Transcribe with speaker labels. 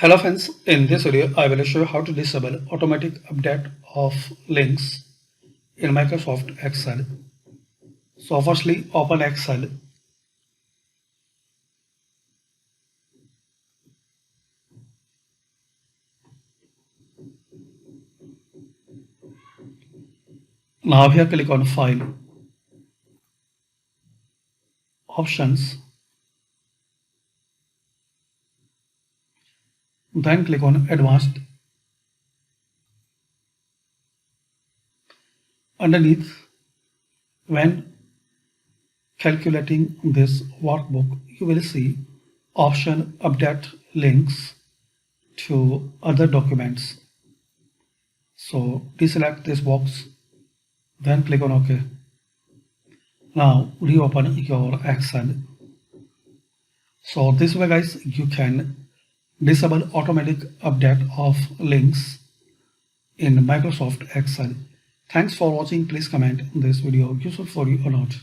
Speaker 1: Hello friends, in this video I will show you how to disable automatic update of links in Microsoft Excel. So firstly open Excel. Now here click on File, Options, then click on Advanced. Underneath, when calculating this workbook, you will see option Update links to other documents. So deselect this box, then click on OK. Now reopen your Excel. So this way guys, you can disable automatic update of links in Microsoft Excel. Thanks for watching. Please comment this video useful for you or not.